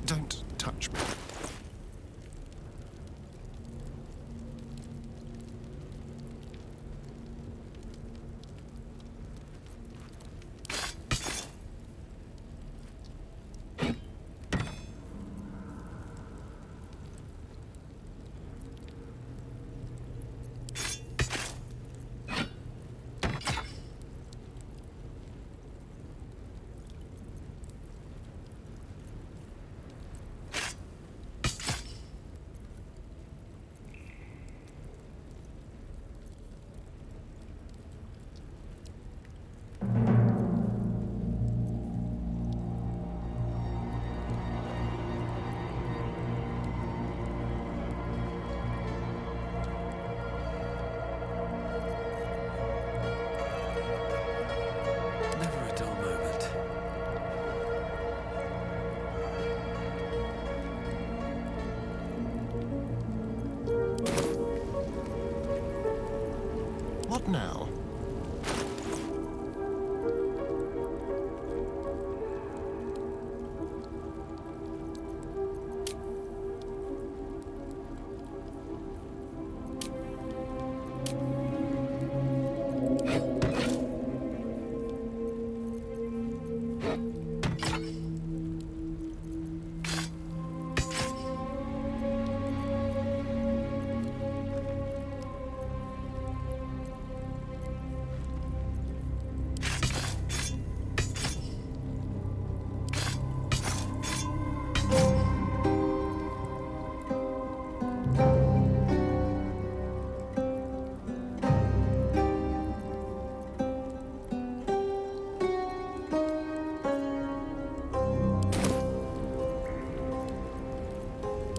Don't touch me. What now?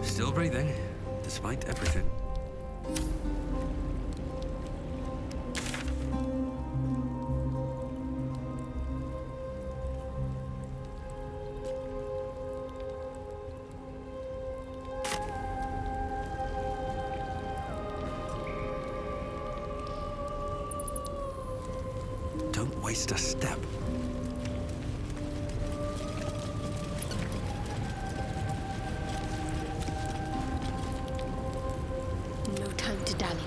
Still breathing, despite everything. Don't waste a step. No time to dally.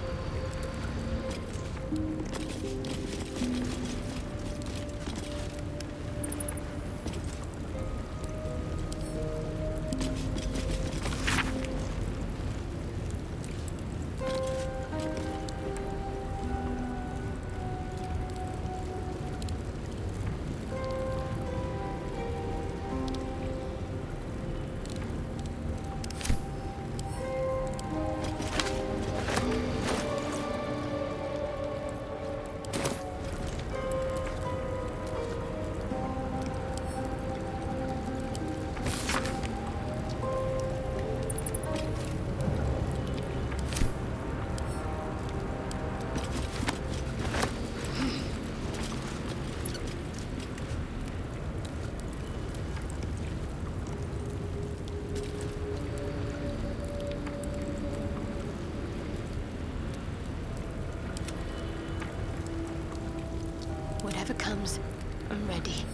Whatever comes, I'm ready.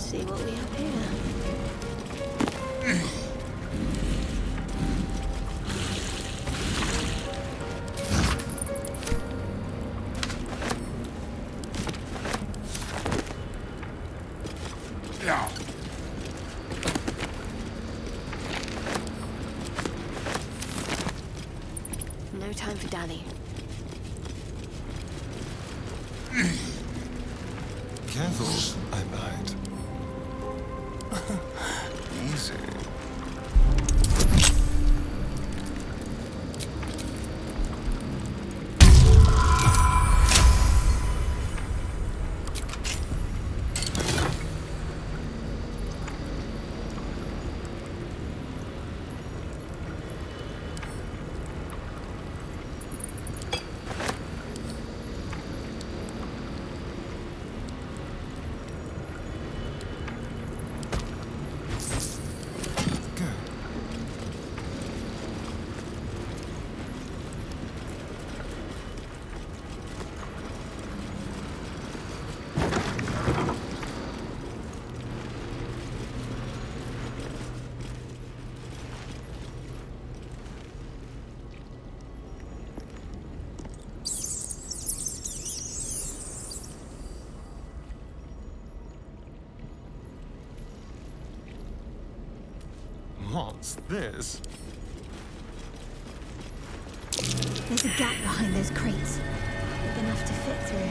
Let's see what we have here. No time for dally. Careful, I might. Easy. What's this? There's a gap behind those crates. Big enough to fit through.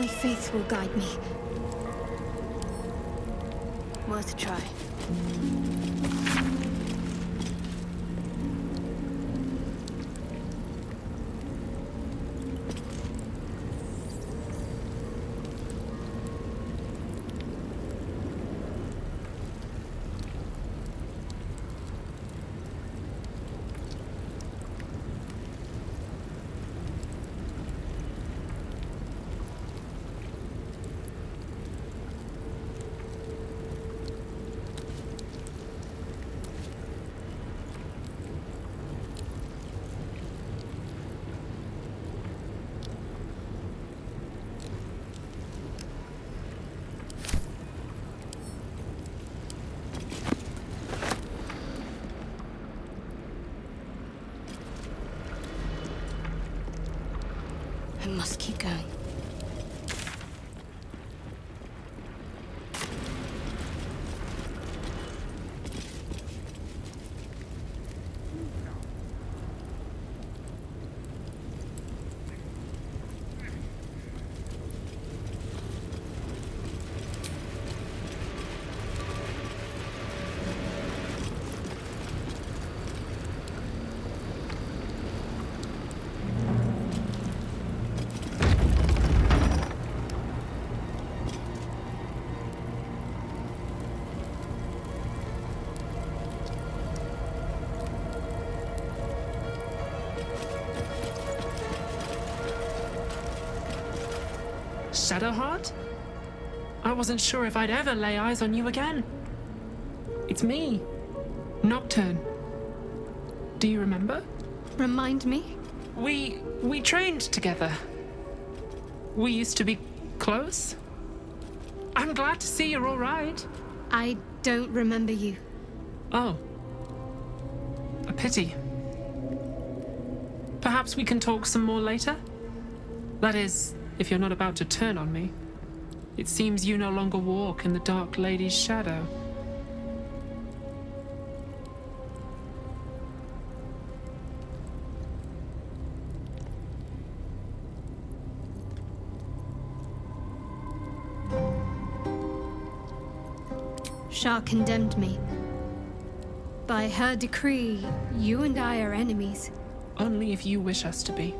my faith will guide me. Worth a try. I must keep going. Shadowheart? I wasn't sure if I'd ever lay eyes on you again. It's me, Nocturne. Do you remember? Remind me? We trained together. We used to be close. I'm glad to see you're all right. I don't remember you. Oh. A pity. Perhaps we can talk some more later? That is, if you're not about to turn on me. It seems you no longer walk in the Dark Lady's shadow. Shah condemned me. By her decree, you and I are enemies. Only if you wish us to be.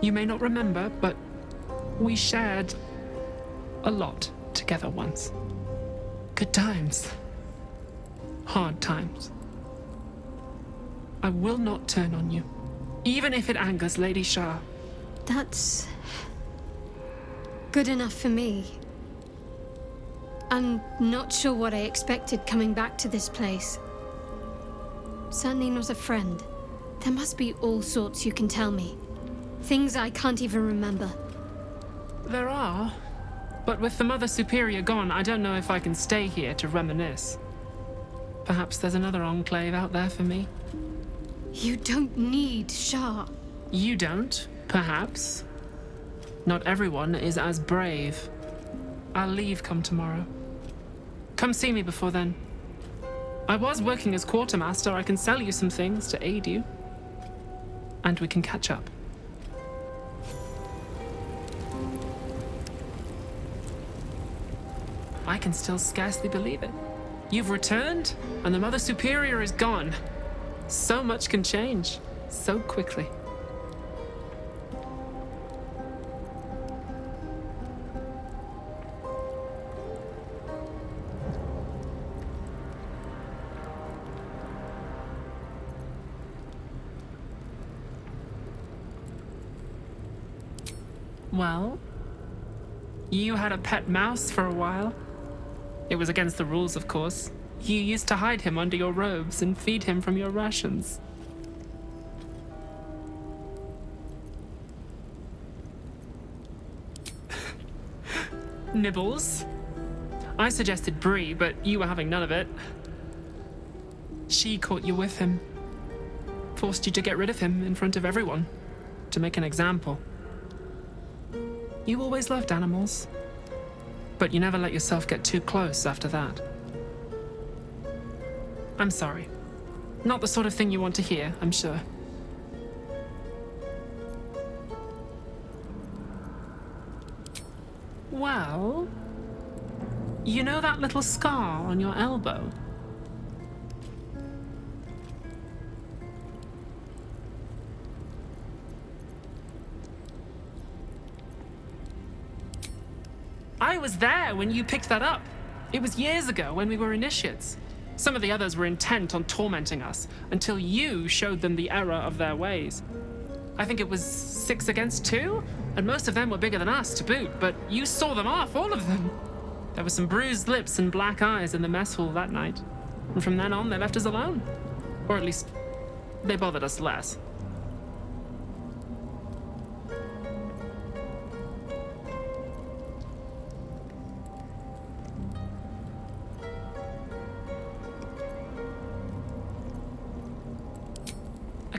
You may not remember, but we shared a lot together once. Good times. Hard times. I will not turn on you, even if it angers Lady Shah. That's good enough for me. I'm not sure what I expected coming back to this place. Certainly not a friend. There must be all sorts you can tell me. Things I can't even remember. There are, but with the Mother Superior gone, I don't know if I can stay here to reminisce. Perhaps there's another enclave out there for me. You don't need Shah. You don't, perhaps. Not everyone is as brave. I'll leave come tomorrow. Come see me before then. I was working as quartermaster. I can sell you some things to aid you. And we can catch up. I can still scarcely believe it. You've returned, and the Mother Superior is gone. So much can change, so quickly. Well, you had a pet mouse for a while. It was against the rules, of course. You used to hide him under your robes and feed him from your rations. Nibbles. I suggested Brie, but you were having none of it. She caught you with him. Forced you to get rid of him in front of everyone. To make an example. You always loved animals. But you never let yourself get too close after that. I'm sorry. Not the sort of thing you want to hear, I'm sure. Well, you know that little scar on your elbow? I was there when you picked that up. It was years ago when we were initiates. Some of the others were intent on tormenting us until you showed them the error of their ways. I think it was 6 against 2, and most of them were bigger than us to boot, but you saw them off, all of them. There were some bruised lips and black eyes in the mess hall that night, and from then on they left us alone. Or at least, they bothered us less.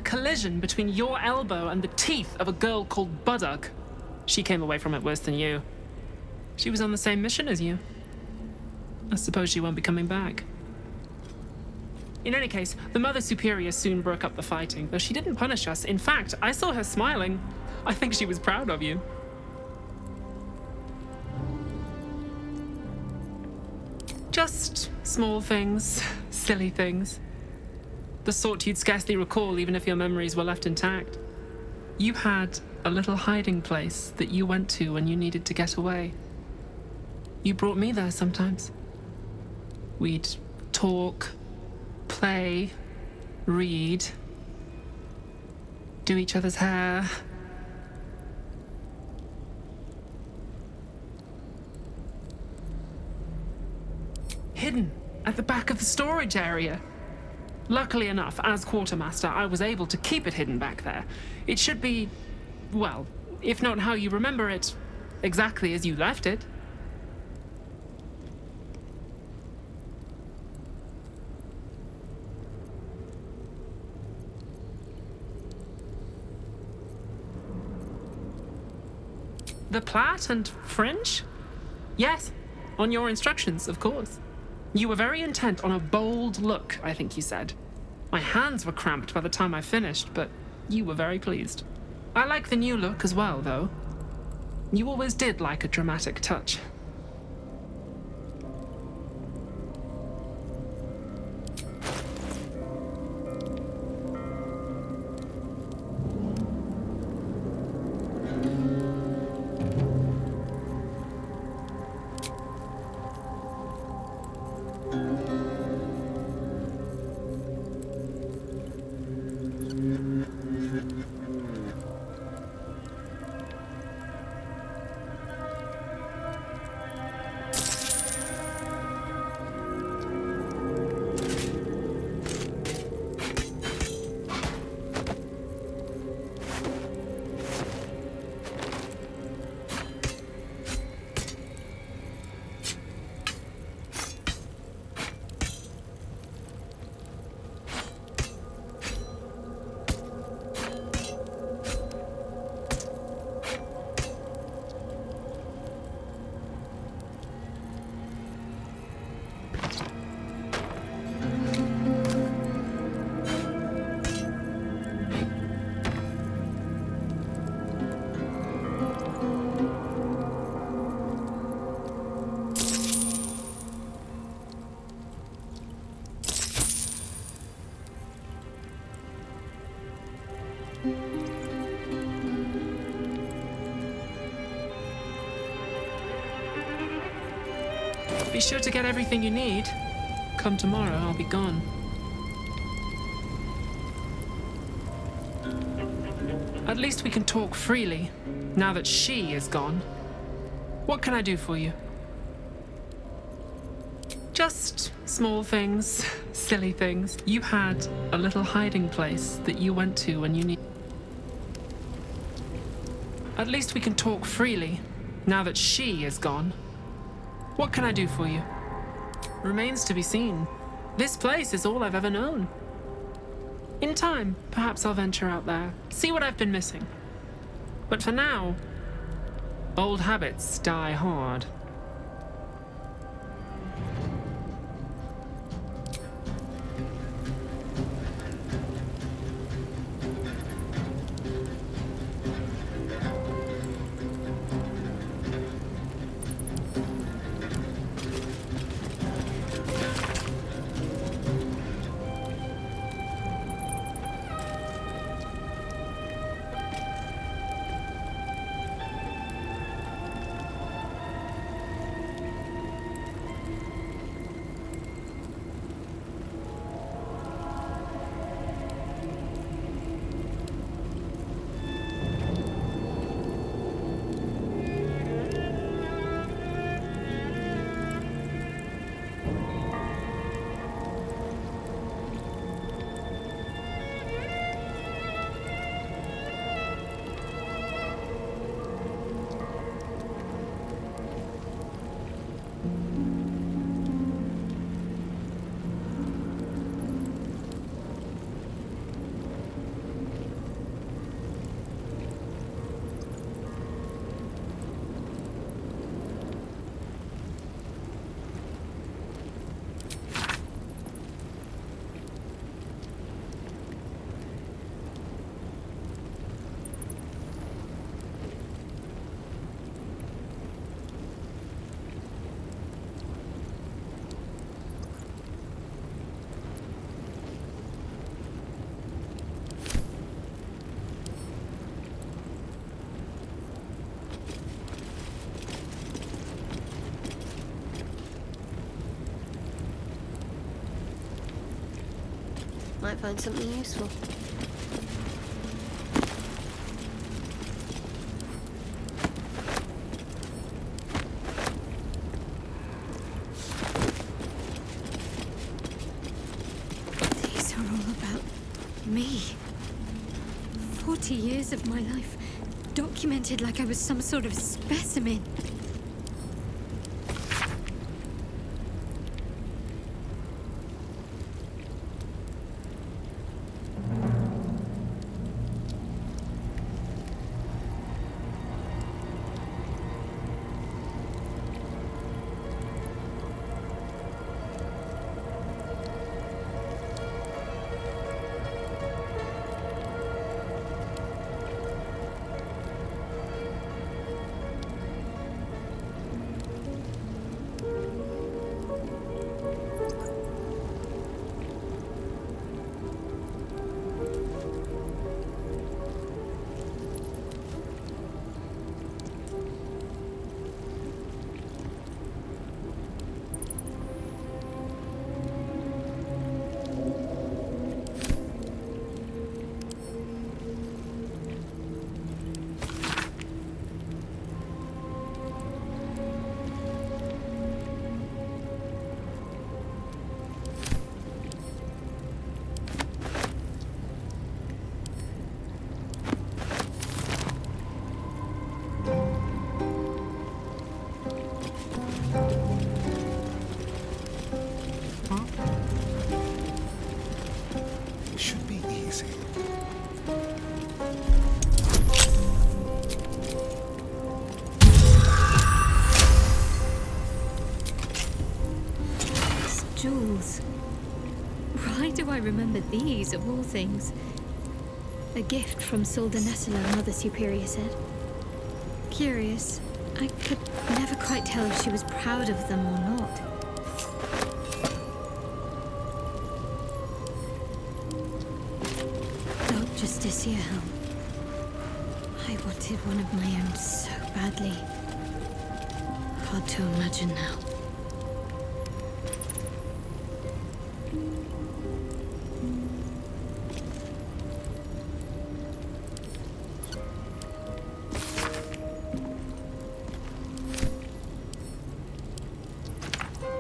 Collision between your elbow and the teeth of a girl called Baldur. She came away from it worse than you. She was on the same mission as you. I suppose she won't be coming back. In any case, the Mother Superior soon broke up the fighting, though she didn't punish us. In fact, I saw her smiling. I think she was proud of you. Just small things, silly things. The sort you'd scarcely recall even if your memories were left intact. You had a little hiding place that you went to when you needed to get away. You brought me there sometimes. We'd talk, play, read, do each other's hair. Hidden at the back of the storage area. Luckily enough, as quartermaster, I was able to keep it hidden back there. It should be, well, if not how you remember it, exactly as you left it. The plait and fringe? Yes, on your instructions, of course. You were very intent on a bold look, I think you said. My hands were cramped by the time I finished, but you were very pleased. I like the new look as well, though. You always did like a dramatic touch. Be sure to get everything you need. Come tomorrow, I'll be gone. At least we can talk freely, now that she is gone. What can I do for you? Just small things, silly things. You had a little hiding place that you went to when you need. At least we can talk freely, now that she is gone. What can I do for you? Remains to be seen. This place is all I've ever known. In time, perhaps I'll venture out there, see what I've been missing. But for now, old habits die hard. Might find something useful. These are all about me. 40 years of my life, documented like I was some sort of specimen. Should be easy. These jewels. Why do I remember these, of all things? A gift from Solda Nessela, Mother Superior said. Curious. I could never quite tell if she was proud of them or not. Lord Justicia helm. I wanted one of my own so badly. Hard to imagine now.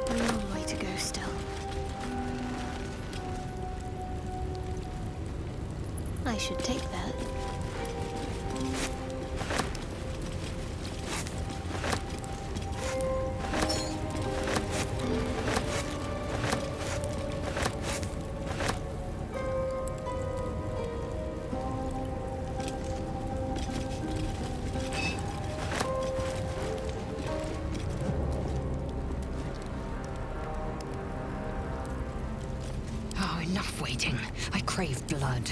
A long way to go still. I should take that. Oh, enough waiting. I crave blood.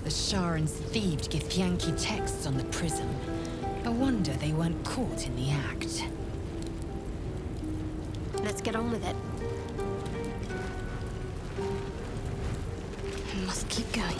The Sharans thieved Githyanki texts on the prism. I wonder they weren't caught in the act. Let's get on with it. I must keep going.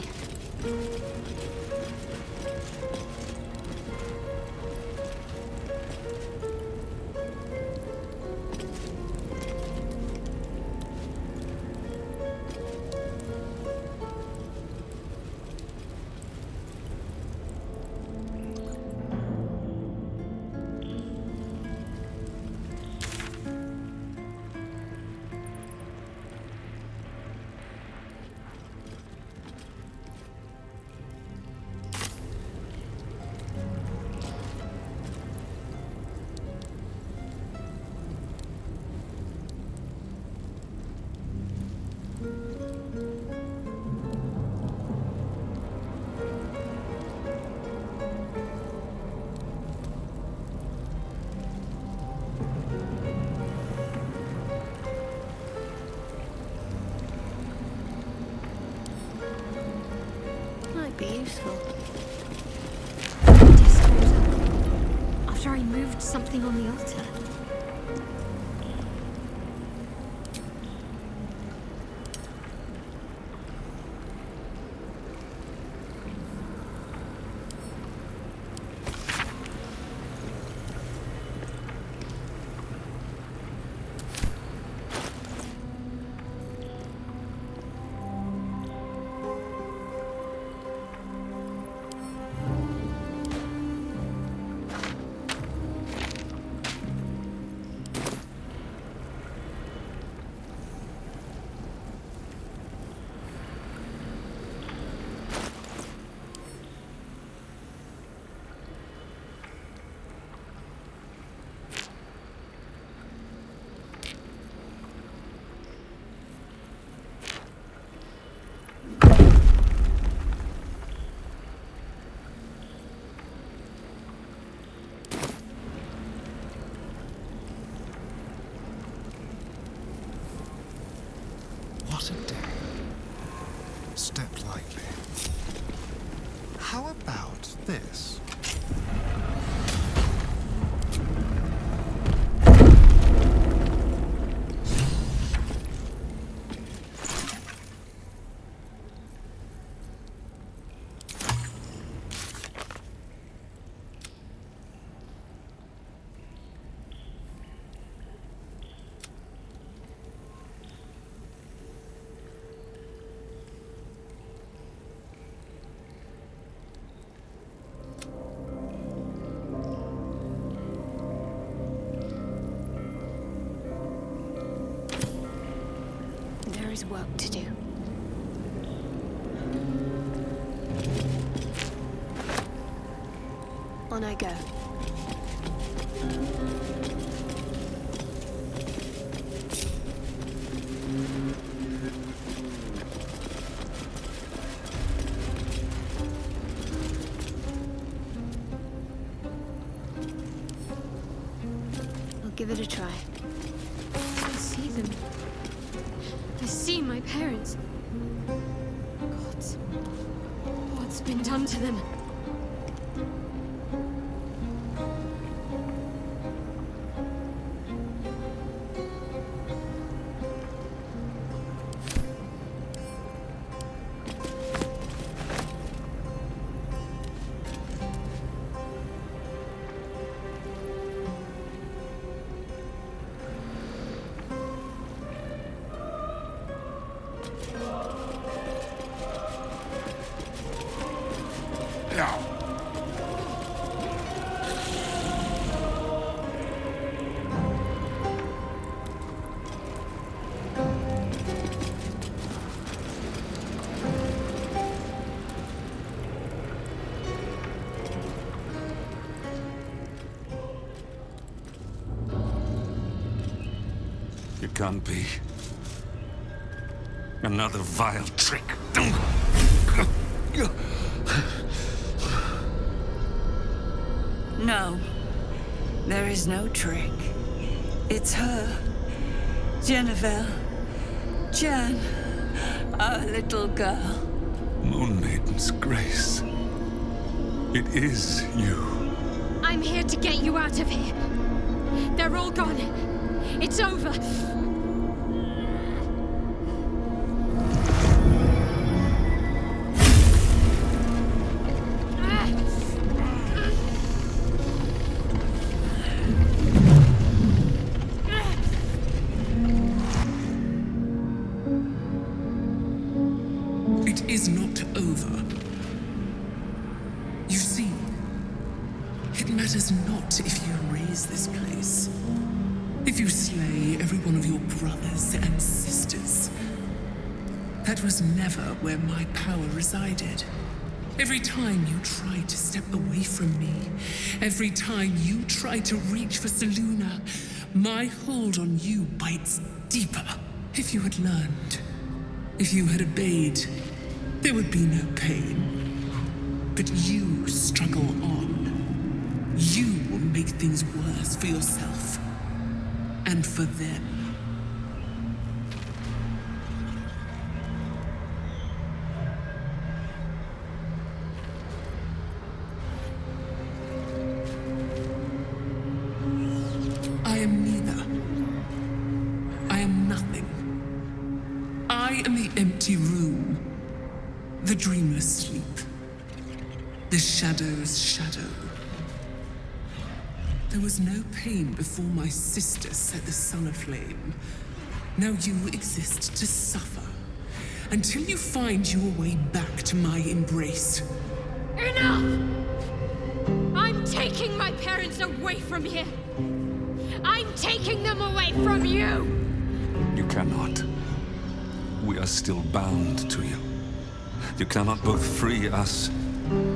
Might be useful. Disposal. After I moved something on the altar. this? There is work to do. On I go. I'll give it a try. I see them. I see my parents. Gods, what's been done to them? It can't be. Another vile trick. No, there is no trick. It's her, Jennifer, Jan, our little girl. Moon Maiden's grace. It is you. I'm here to get you out of here. They're all gone. It's over. It is not over. You see, it matters not if you raise this place. If you slay every one of your brothers and sisters. That was never where my power resided. Every time you tried to step away from me, every time you tried to reach for Selûne, my hold on you bites deeper. If you had learned, if you had obeyed, there would be no pain. But you struggle on. You will make things worse for yourself. And for them. I am neither. I am nothing. I am the empty room. The dreamless sleep. The shadow's shadow. There was no pain before my sister set the sun aflame. Now you exist to suffer. Until you find your way back to my embrace. Enough! I'm taking my parents away from here. I'm taking them away from you! You cannot. We are still bound to you. You cannot both free us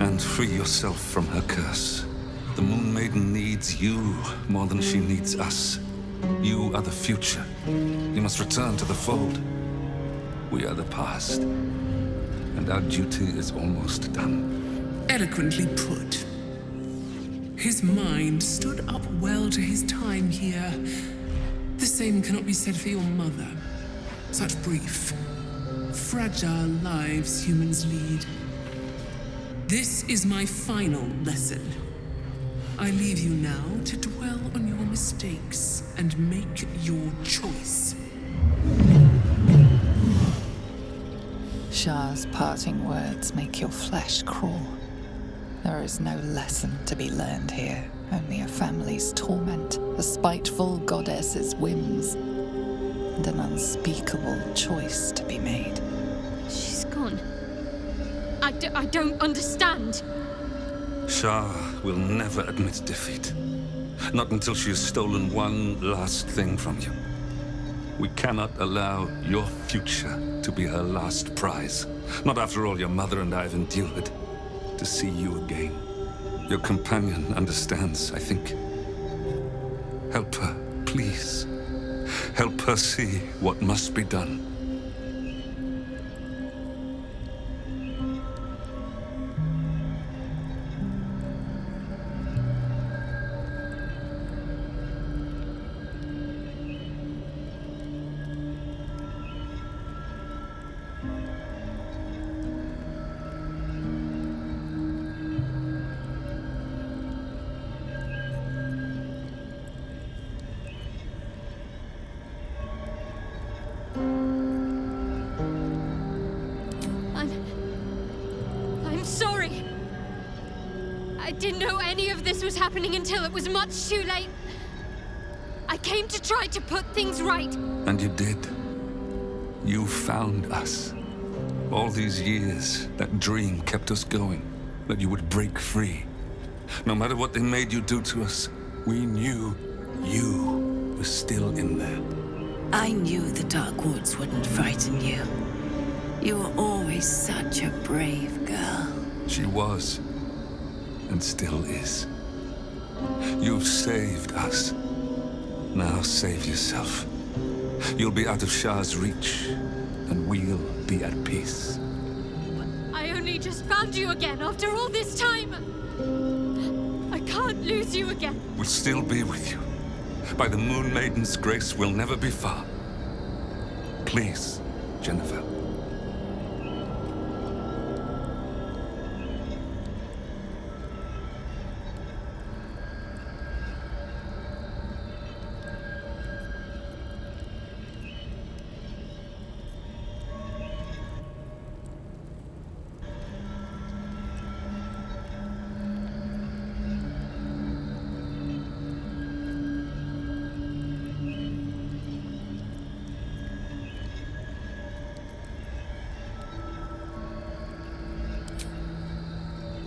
and free yourself from her curse. The Moon Maiden needs you more than she needs us. You are the future. You must return to the fold. We are the past. And our duty is almost done. Eloquently put. His mind stood up well to his time here. The same cannot be said for your mother. Such brief, fragile lives humans lead. This is my final lesson. I leave you now to dwell on your mistakes and make your choice. Shah's parting words make your flesh crawl. There is no lesson to be learned here, only a family's torment, a spiteful goddess's whims, and an unspeakable choice to be made. She's gone. I don't understand. Shah will never admit defeat. Not until she has stolen one last thing from you. We cannot allow your future to be her last prize. Not after all your mother and I have endured. To see you again. Your companion understands, I think. Help her, please. Help her see what must be done. I'm sorry. I didn't know any of this was happening until it was much too late. I came to try to put things right. And you did. You found us. All these years, that dream kept us going. That you would break free. No matter what they made you do to us, we knew you were still in there. I knew the Dark Woods wouldn't frighten you. You were always such a brave girl. She was, and still is. You've saved us. Now save yourself. You'll be out of Shah's reach, and we'll be at peace. I only just found you again after all this time. I can't lose you again. We'll still be with you. By the Moon Maiden's grace, we'll never be far. Please, Jennifer.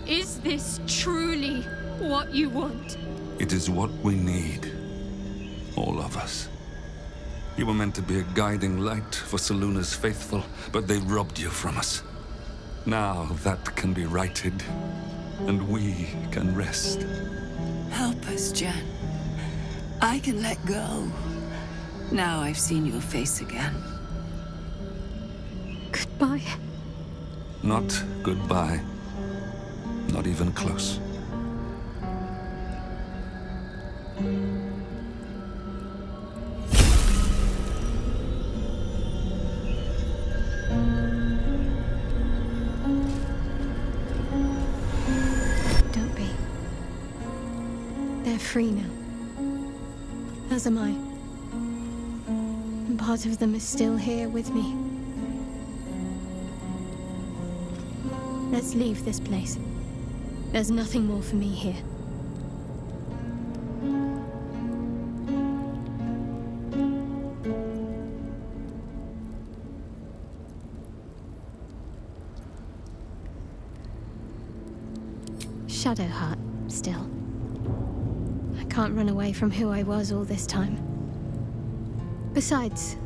Is this truly what you want? It is what we need. All of us. You were meant to be a guiding light for Seluna's faithful, but they robbed you from us. Now that can be righted, and we can rest. Help us, Jen. I can let go. Now I've seen your face again. Goodbye. Not goodbye. Not even close. Don't be. They're free now. As am I. And part of them is still here with me. Let's leave this place. There's nothing more for me here. Shadowheart, still. I can't run away from who I was all this time. Besides,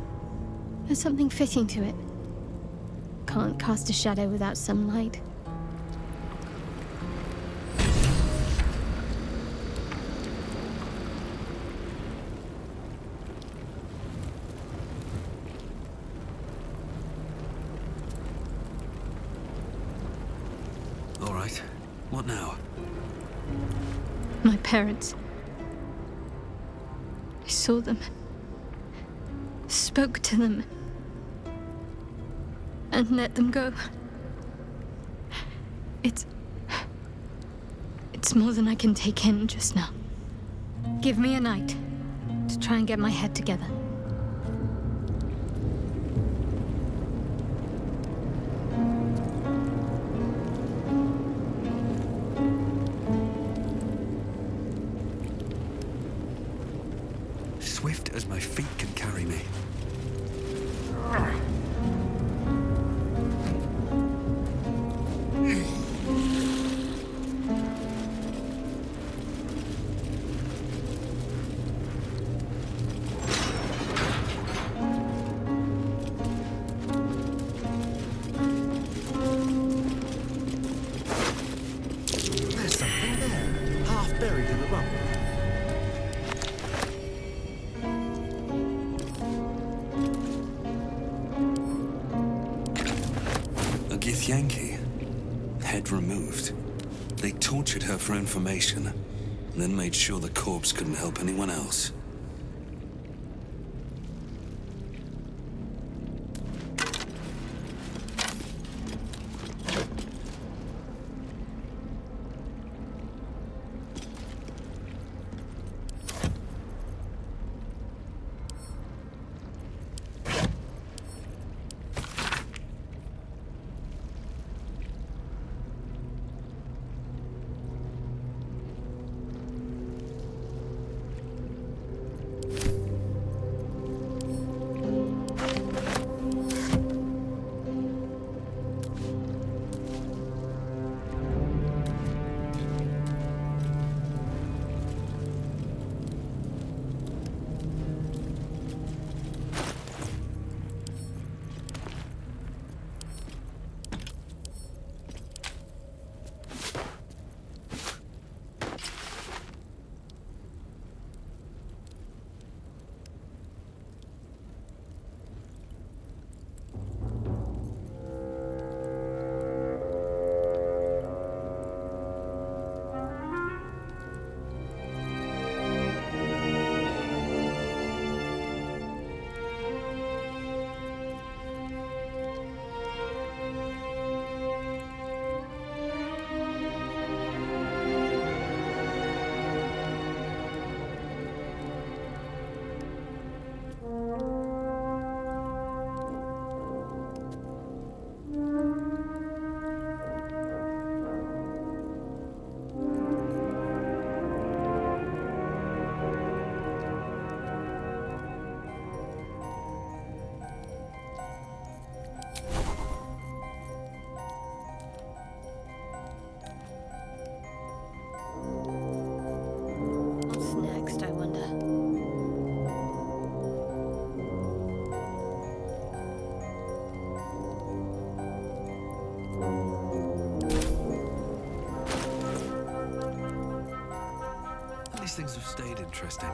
there's something fitting to it. Can't cast a shadow without some light. All right. What now? My parents. I saw them. Spoke to them. And let them go. It's It's more than I can take in just now. Give me a night to try and get my head together. Swift as my feet can carry me. There's something there, half buried in the rubble. A Githyanki. Head removed. They tortured her for information, and then made sure the corpse couldn't help anyone else. What's next, I wonder? These things have stayed interesting.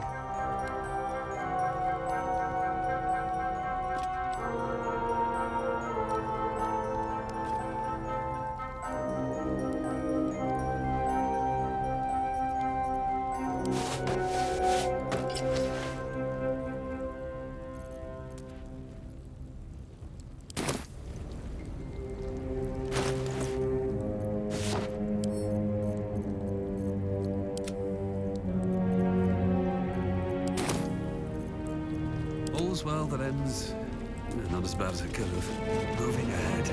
All's well that ends. Not as bad as it could have. Moving ahead.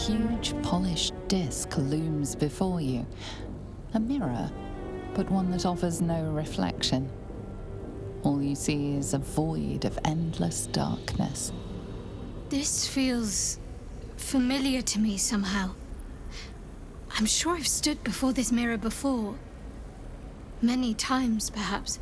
huge polished disc looms before you. A mirror, but one that offers no reflection. All you see is a void of endless darkness. This feels familiar to me somehow. I'm sure I've stood before this mirror before. Many times, perhaps.